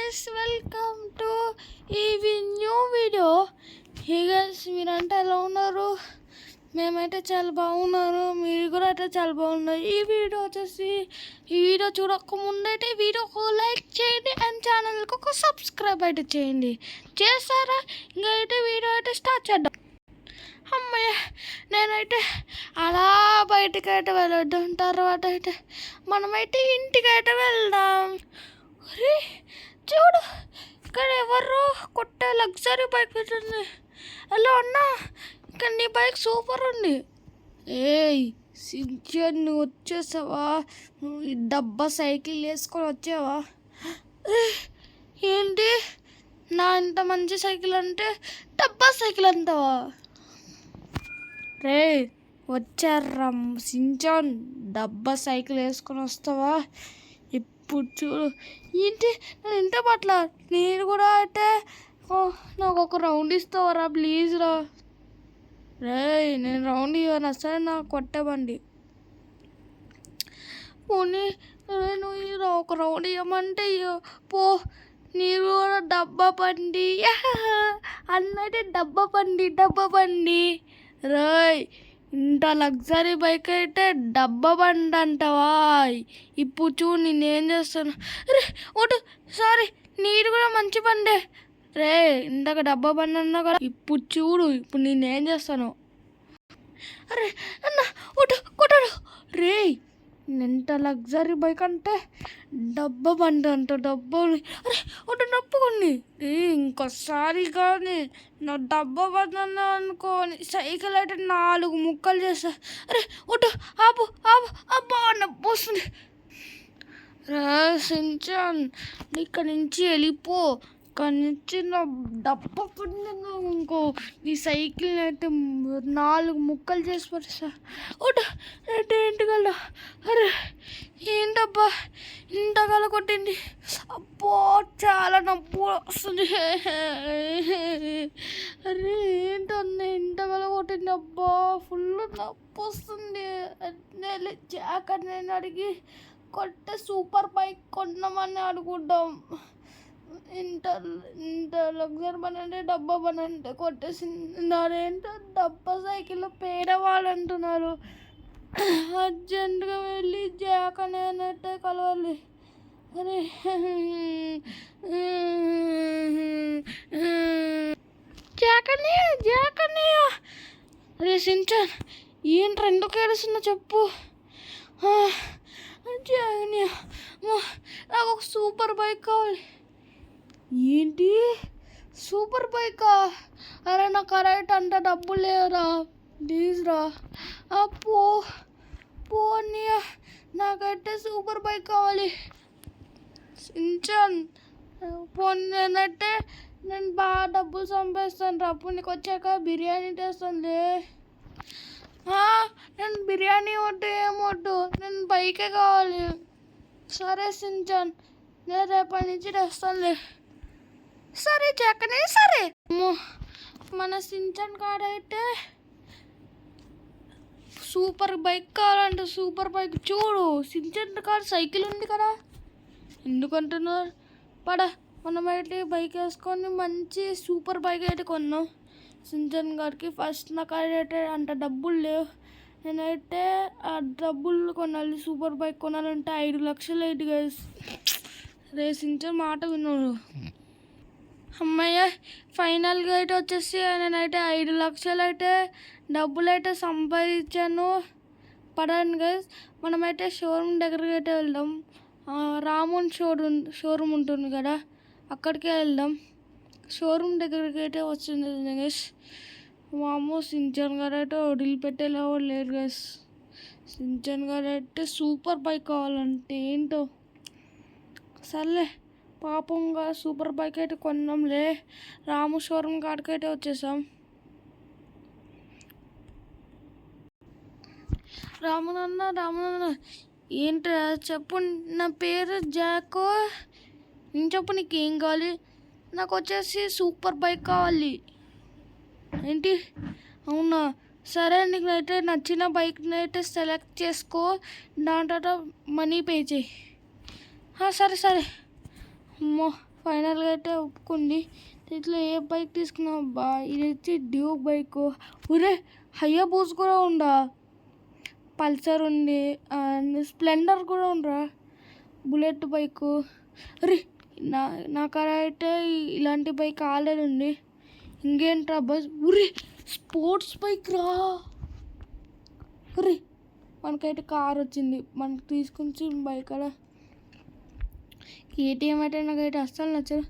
guys, welcome to new video. Hey guys, మీరంటే ఎలా ఉన్నారు? మేమైతే చాలా బాగున్నారు, మీరు కూడా అయితే చాలా బాగున్నారు. ఈ వీడియో చూడకముందైతే వీడియోకు లైక్ చేయండి అండ్ ఛానల్కి ఒక సబ్స్క్రైబ్ అయితే చేయండి. చేస్తారా? ఇంకా అయితే వీడియో అయితే స్టార్ట్ చేద్దాం. అమ్మయ్య, నేనైతే అలా బయటికి అయితే వెళ్ళొద్దాం. తర్వాత అయితే మనమైతే ఇంటికి అయితే వెళ్దాం. అరే చూడు, ఇక్కడ ఎవరు కొత్త లగ్జరీ బైక్ ఉంది. హలో అన్న, ఇక్కడ నీ బైక్ సూపర్ ఉంది. ఏయ్ సించన్, నువ్వు వచ్చేసావా? నువ్వు ఈ డబ్బా సైకిల్ వేసుకొని వచ్చావా? ఏంటి నా ఇంత మంచి సైకిల్ అంటే డబ్బా సైకిల్ అంటావా? రే వచ్చారా సించాన్, డబ్బా సైకిల్ వేసుకొని వస్తావా? ఇప్పుడు చూడు, ఏంటి నేను ఇంత పట్ల నేను కూడా అయితే నాకు ఒక రౌండ్ ఇస్తావరా ప్లీజ్ రా. రే నేను రౌండ్ ఇవ్వను అసలు, నాకు కొట్టబండి. పోనీ నువ్వు ఒక రౌండ్ ఇవ్వమంటే పో. నీరు కూడా డబ్బా బండి అన్నైతే డబ్బా బండి. రాయ్, ఇంత లగ్జరీ బైక్ అయితే డబ్బా బండి అంటావా? ఇప్పుడు చూడు నేనేం చేస్తాను. రే ఒకటి సారీ, నీరు కూడా మంచి బండే. రే ఇందాక డబ్బా బండి అన్నా కదా, ఇప్పుడు చూడు ఇప్పుడు నేనేం చేస్తాను. అరే అన్న ఒకటి కొట్టాడు. రే ఎంత లగ్జరీ బైక్ అంటే డబ్బా బండి అంట, డబ్బా. అరే ఒకటి నొప్పుకోండి. ఇంకోసారి కానీ నా డబ్బా బండి అన్నా అనుకోని సైకిల్ అయితే 4 ముక్కలు చేస్తా. అరే ఒకటి ఆపు ఆపు, అబ్బా నొప్పి వస్తుంది. రా సించాన్, ఇక్కడి నుంచి వెళ్ళిపో. ఇక్కడి నుంచి నా డబ్బా బండి ఇంకో ఈ సైకిల్ అయితే 4 ముక్కలు చేసి పడేస్తా. ఒకటి ఏంటికల్లా. అరే ఏంటబ్బా ఇంతకాల కొట్టింది. అబ్బో చాలా నొప్పి వస్తుంది. అరే ఏంటన్నా ఇంతకాల కొట్టింది. అబ్బా ఫుల్ నొప్పి వస్తుంది. జాక్ నేను అడిగి కొట్టే సూపర్ బైక్ కొన్నామని అడుగుద్దాం. ఇంత లగ్జరీ పని అంటే డబ్బా పని అంటే కొట్టేసింది. డబ్బా సైకిల్లో పేదవాళ్ళు అంటున్నారు. అర్జెంటుగా వెళ్ళి జాక్ అనేనట్టే కలవాలి. అరే జాక్ అన్నయ్య. అరే సించాన్, ఏంటి ఎందుకు ఏడుస్తున్నా చెప్పు. నాకు ఒక సూపర్ బైక్ కావాలి. ఏంటి సూపర్ బైకా? అరే నాకు కరెక్ట్ అంత డబ్బులు లేవురా, ప్లీజ్ రా. పో అన్నయ్య, నాకైతే సూపర్ బైక్ కావాలి. సించాన్ నేనైతే నేను బాగా డబ్బులు సంపాదిస్తాను రా. అప్పుడు నీకు వచ్చాక బిర్యానీ తెస్తానులే. నేను బిర్యానీ వద్దు ఏమొద్దు, నేను బైకే కావాలి. సరే సించాన్, నేను రేపటి నుంచి తెస్తానులే. సరే చెక్కనే సరే. మన సించాన్ కాడైతే సూపర్ బైక్ కావాలంటే సూపర్ బైక్. చూడు సించాన్ కాడ సైకిల్ ఉంది కదా, ఎందుకంటున్నారు పడ. మనమైతే బైక్ వేసుకొని మంచి సూపర్ బైక్ అయితే కొన్నాం సించాన్ గారికి. ఫస్ట్ నా కాడైతే అంత డబ్బులు లేవు. నేనైతే ఆ డబ్బులు కొనాలి, సూపర్ బైక్ కొనాలంటే 5 లక్షలు అయింది గైస్. రే సించాన్ మాట విన్నాడు. అమ్మయ్య, ఫైనల్గా అయితే వచ్చేసి నేనైతే 5 లక్షలు అయితే డబ్బులు అయితే సంపాదించాను. పడండి గైస్, మనమైతే షోరూమ్ దగ్గరికి అయితే వెళ్దాం. రామోన్ షోరూమ్ ఉంటుంది కదా, అక్కడికే వెళ్దాం. షోరూమ్ దగ్గరికి అయితే వచ్చింది గైస్. మామూలు సించాన్ గారు అయితే వదిలిపెట్టేలా లేరు గైస్. సించాన్ గారు అయితే సూపర్ బైక్ కావాలంటే ఏంటో. సర్లే పాపంగా సూపర్ బైక్ అయితే కొన్నాంలే. రాము షోరూమ్ కాడికి అయితే వచ్చేసాం. రామునన్న ఏంటి చెప్పు. నా పేరు జాకో. నేను చెప్పు, నీకు ఏం కావాలి? నాకు వచ్చేసి సూపర్ బైక్ కావాలి. ఏంటి అవునా? సరే, నీకు అయితే నచ్చిన బైక్ని అయితే సెలెక్ట్ చేసుకో, దాని తర్వాత మనీ పే చేయి. సరే అమ్మో ఫైనల్గా అయితే ఒప్పుకుంది. ఇట్లా ఏ బైక్ తీసుకున్నావు బా? ఇది వచ్చి డ్యూక్ బైక్. ఒరే హయాబూస్ కూడా ఉందా, పల్సర్ ఉంది, అండ్ స్ప్లెండర్ కూడా ఉండరా, బుల్లెట్ బైకు. అరే నాకాడ అయితే ఇలాంటి బైక్ ఆల్రెడీ ఉంది. ఇంకేంట్రా బస్? ఉరి స్పోర్ట్స్ బైక్ రా. ఉరి మనకైతే కార్ వచ్చింది, మనకు తీసుకుని బైక్ అలా. కేటీఎం అయితే నాకైతే అస్సలు నచ్చదు.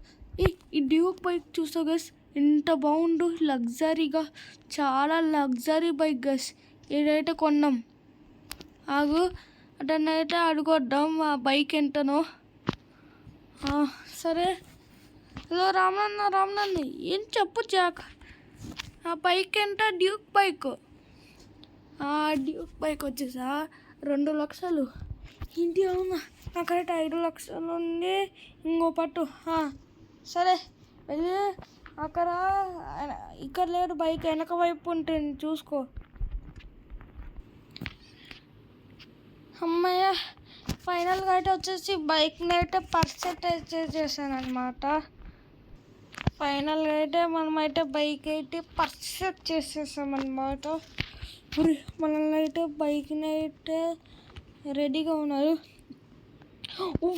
ఈ డ్యూక్ బైక్ చూస్తా గస్, ఎంత బాగుండు, లగ్జరీగా, చాలా లగ్జరీ బైక్ గస్. ఏదైతే కొన్నాం ఆగు, అటన్నైతే అడుగొద్దాం ఆ బైక్ ఎంతనో. సరే హలో రామనన్న ఏం చెప్పు జాక్, ఆ బైక్ ఎంత? Duke bike. డ్యూక్ బైక్ వచ్చేసా 2 లక్షలు. ఏంటి అవునా, నాకైతే 5 లక్షలు ఉంది. ఇంకో పట్టు. సరే వెళ్ళి అక్కడ, ఇక్కడ లేడు బైక్, వెనక వైపు ఉంటుంది చూసుకో. అమ్మయ్య ఫైనల్గా అయితే వచ్చేసి బైక్ని అయితే పర్సెంటేజ్ చేశాను అనమాట. ఫైనల్గా అయితే మనమైతే బైక్ అయితే పర్చేస్ చేసేసామన్నమాట. మనల్ని అయితే బైక్ని అయితే రెడీగా ఉన్నారు.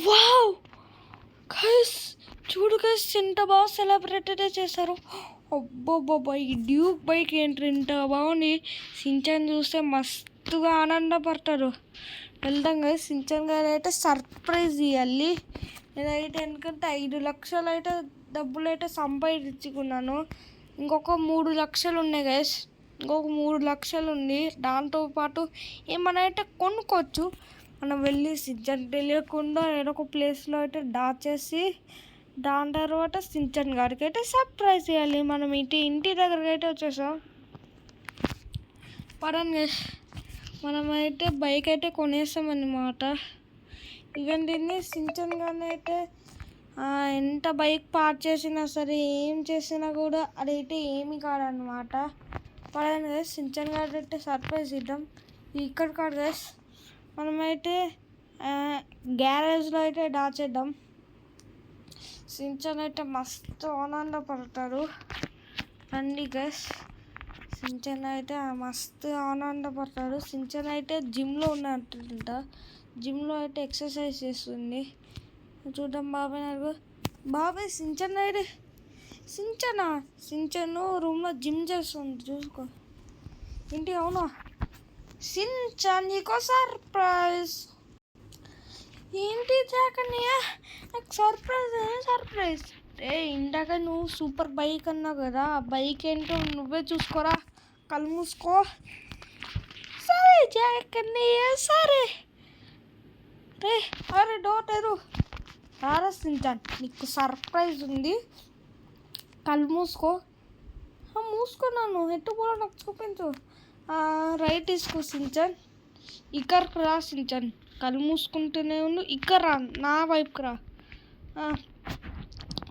వావ్ గైస్, చూడు గైస్ ఎంత బాగా సెలబ్రేటెడ్ చేశారు. అబ్బోబ్బా, ఈ డ్యూక్ బైక్ ఏంటి ఇంత బాగుంది. సించాన్ చూస్తే మస్తుగా ఆనందపడతారు. వెళ్దాం గైస్, సించాన్ గారు అయితే సర్ప్రైజ్ ఇవ్వాలి. నేనైతే ఎందుకంటే 5 లక్షలు అయితే డబ్బులు అయితే సంపాదించుకున్నాను. ఇంకొక 3 లక్షలు ఉన్నాయి గైస్, ఇంకొక 3 లక్షలు ఉంది. దాంతోపాటు ఏమైనా అయితే కొనుక్కోవచ్చు. మనం వెళ్ళి సించన్ తెలియకుండా ఏదో ఒక ప్లేస్లో అయితే దాచేసి దాని తర్వాత సించన్ గారికి అయితే సర్ప్రైజ్ చేయాలి. మనం ఇంటి దగ్గరికి అయితే వచ్చేసాం. పడండి గైస్, మనమైతే బైక్ అయితే కొనేసామన్నమాట. ఇవన్నీ సించన్ గారిని అయితే ఎంత బైక్ పార్క్ చేసినా సరే, ఏం చేసినా కూడా అదైతే ఏమి కాదనమాట. పడండి గైస్, సించన్ గారు అయితే సర్ప్రైజ్ ఇద్దాం. ఇక్కడ కాదు గైస్, మనమైతే గ్యారేజ్లో అయితే దాచేద్దాం. సించన్ అయితే మస్తు ఆనందపడతాడు. రండి గైస్, సించన్ అయితే మస్తు ఆనందపడతాడు. సించన్ అయితే జిమ్లో ఉన్నట్టుంట, జిమ్లో అయితే ఎక్సర్సైజ్ చేస్తుంది. చూద్దాం బాబాయ్ నాకు. బాబాయ్ సించన్ అయితే సించను రూమ్లో జిమ్ చేస్తుంది చూసుకో. ఏంటి అవునా సించన్, నీకో సర్ప్రైజ్. ఏంటి జాకన్నయ్య నాకు సర్ప్రైజ్? ఇందాక నువ్వు సూపర్ బైక్ అన్నావు కదా, ఆ బైక్ ఏంటో నువ్వే చూసుకోరా, కళ్ళు మూసుకో. సరే జాకన్నయ్య సరే. అరే డోర్ తెరు. రారా సించన్, నీకు సర్ప్రైజ్ ఉంది, కళ్ళు మూసుకో. మూసుకున్నాను, ఎట్టు కూడా నాకు చూపించు. రైట్ తీసుకో సించన్, ఇక్కడికి రా సించన్, కళ్ళు మూసుకుంటూనే ఉండు. ఇక్కడ రా, నా వైపుకి రా.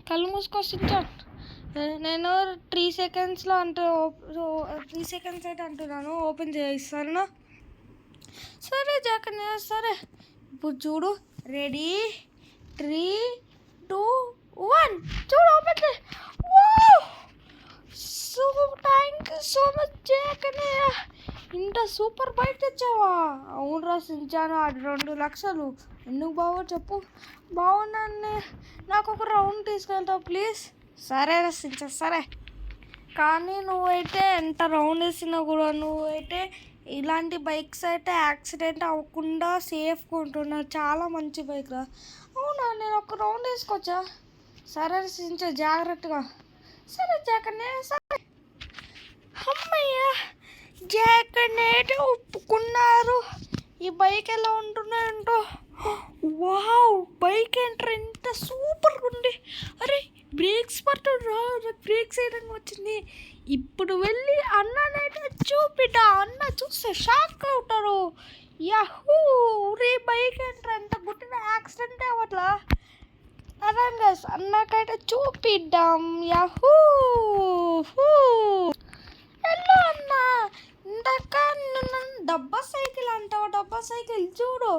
కళ్ళు మూసుకో సించన్. నేను 3 సెకండ్స్లో 3 సెకండ్స్ అయితే అంటున్నాను, ఓపెన్ చేయిస్తాను. సరే జాకన్నయ్య సరే. ఇప్పుడు చూడు, రెడీ 3, 2, 1 చూడు, ఓపెన్ చేయి. థ్యాంక్ యూ సో మచ్ జాకన్నయ్య, ఇంత సూపర్ బైక్ తెచ్చావా? అవునరా సించాను, అది 2 లక్షలు. ఎందుకు బావో చెప్పు. బాగున్నాను, నాకు ఒక రౌండ్ తీసుకెళ్తావు ప్లీజ్? సరేరా సించన్ సరే. కానీ నువ్వైతే ఎంత రౌండ్ వేసినా కూడా నువ్వైతే ఇలాంటి బైక్స్ అయితే యాక్సిడెంట్ అవ్వకుండా సేఫ్గా ఉంటున్నావు. చాలా మంచి బైక్ రా. అవునా, నేను ఒక రౌండ్ వేసుకోవచ్చా? సరే సించన్ జాగ్రత్తగా. సరే జాకన్నయ్య సరే. అమ్మయ్య, జాకన్నయ్య ఒప్పుకున్నారు. ఈ బైక్ ఎలా ఉంటున్నాయంటో. వావ్, బైక్ ఏంట్రా ఎంత సూపర్గా ఉంది. అరే బ్రేక్స్ పడుతుండ్రా, బ్రేక్స్ వేయడానికి వచ్చింది. ఇప్పుడు వెళ్ళి అన్ననైతే చూపిట, అన్న చూస్తే షాక్ అవుతారు. యాహూ, రే బైక్ ఏంట్రా ఎంత గుట్టిన యాక్సిడెంట్ అవ్వట్లా. అదంగా అన్నకైతే చూపిద్దాం. యాహూ, హలో అన్న, ఇంత అక్క నన్ను డబ్బా సైకిల్ అంటావు. డబ్బా సైకిల్ చూడు,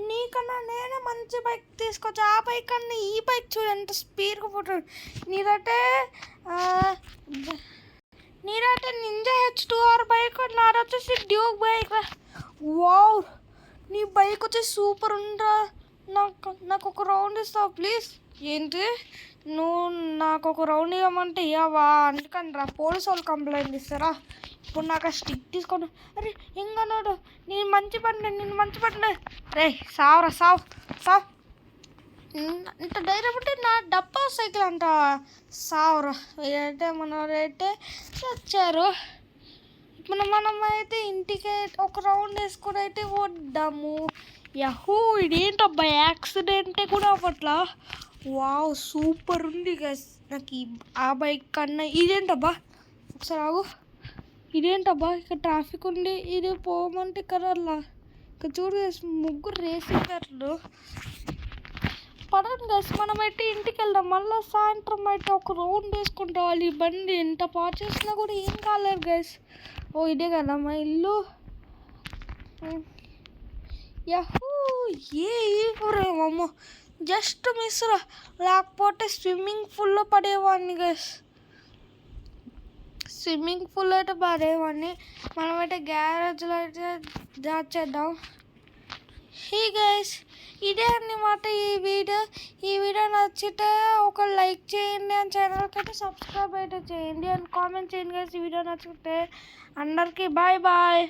నీకన్నా నేనే మంచి బైక్ తీసుకొచ్చా. ఆ బైక్ అన్నా ఈ బైక్ చూడు ఎంత స్పీడ్గా పోతాడు. నీరంటే నింజా H2R బైక్, నాది వచ్చేసి డ్యూక్ బైక్. వావ్, నీ బైక్ వచ్చేసి సూపర్ ఉందా. నాకు ఒక రౌండ్ ఇస్తావు ప్లీజ్? ఏంటి, నువ్వు నాకు ఒక రౌండ్ ఇవ్వమంటే ఇవ్వవా? అందుకని రా, పోలీసు వాళ్ళు కంప్లైంట్ ఇస్తారా? ఇప్పుడు నాకు ఆ స్టిక్ తీసుకోండి. అరే ఇంకన్నాడు, నేను మంచి పండు రే, సావురా సావు. ఇంత ధైర్యం ఉంటే నా డబ్బా సైకిల్ అంట సావురా. అయితే మనరైతే వచ్చారు. మనం అయితే ఇంటికి ఒక రౌండ్ వేసుకొని అయితే వద్దాము. యహూ, ఇదేంటబ్బా యాక్సిడెంటే కూడా అవ్వట్లా. వావ్, సూపర్ ఉంది గైస్. నాకు ఆ బైక్ కన్నా ఇదేంటబ్బా, ఒకసారి ఆగు. ఇదేంటబ్బా ఇక్కడ ట్రాఫిక్ ఉంది, ఇది పోమంటే కదల్లా. ఇక్కడ చూడు గైస్, ముగ్గురు రేసింగ్ పడండి గైస్, మనమైతే ఇంటికి వెళ్దాం. మళ్ళీ సాయంత్రం అయితే ఒక రౌండ్ వేసుకుంటాం. వాళ్ళు ఈ బండి ఎంత పాటు చేసినా కూడా ఏం కాలేదు గైస్. ఓ ఇదే కదా మా ఇల్లు. యహూ, అమ్మో జస్ట్ మిస్ రా, లేకపోతే స్విమ్మింగ్ పూల్లో పడేవాడిని గైస్. స్విమ్మింగ్ పూల్ అయితే పడేవాడిని. మనమైతే గ్యారేజ్లో అయితే దాచేద్దాం. హే గైస్, ఇదే అన్నమాట ఈ వీడియో నచ్చితే ఒక లైక్ చేయండి, అని ఛానల్కి అయితే సబ్స్క్రైబ్ అయితే చేయండి, అండ్ కామెంట్ చేయండి గైస్. ఈ వీడియో నచ్చితే అందరికీ బాయ్.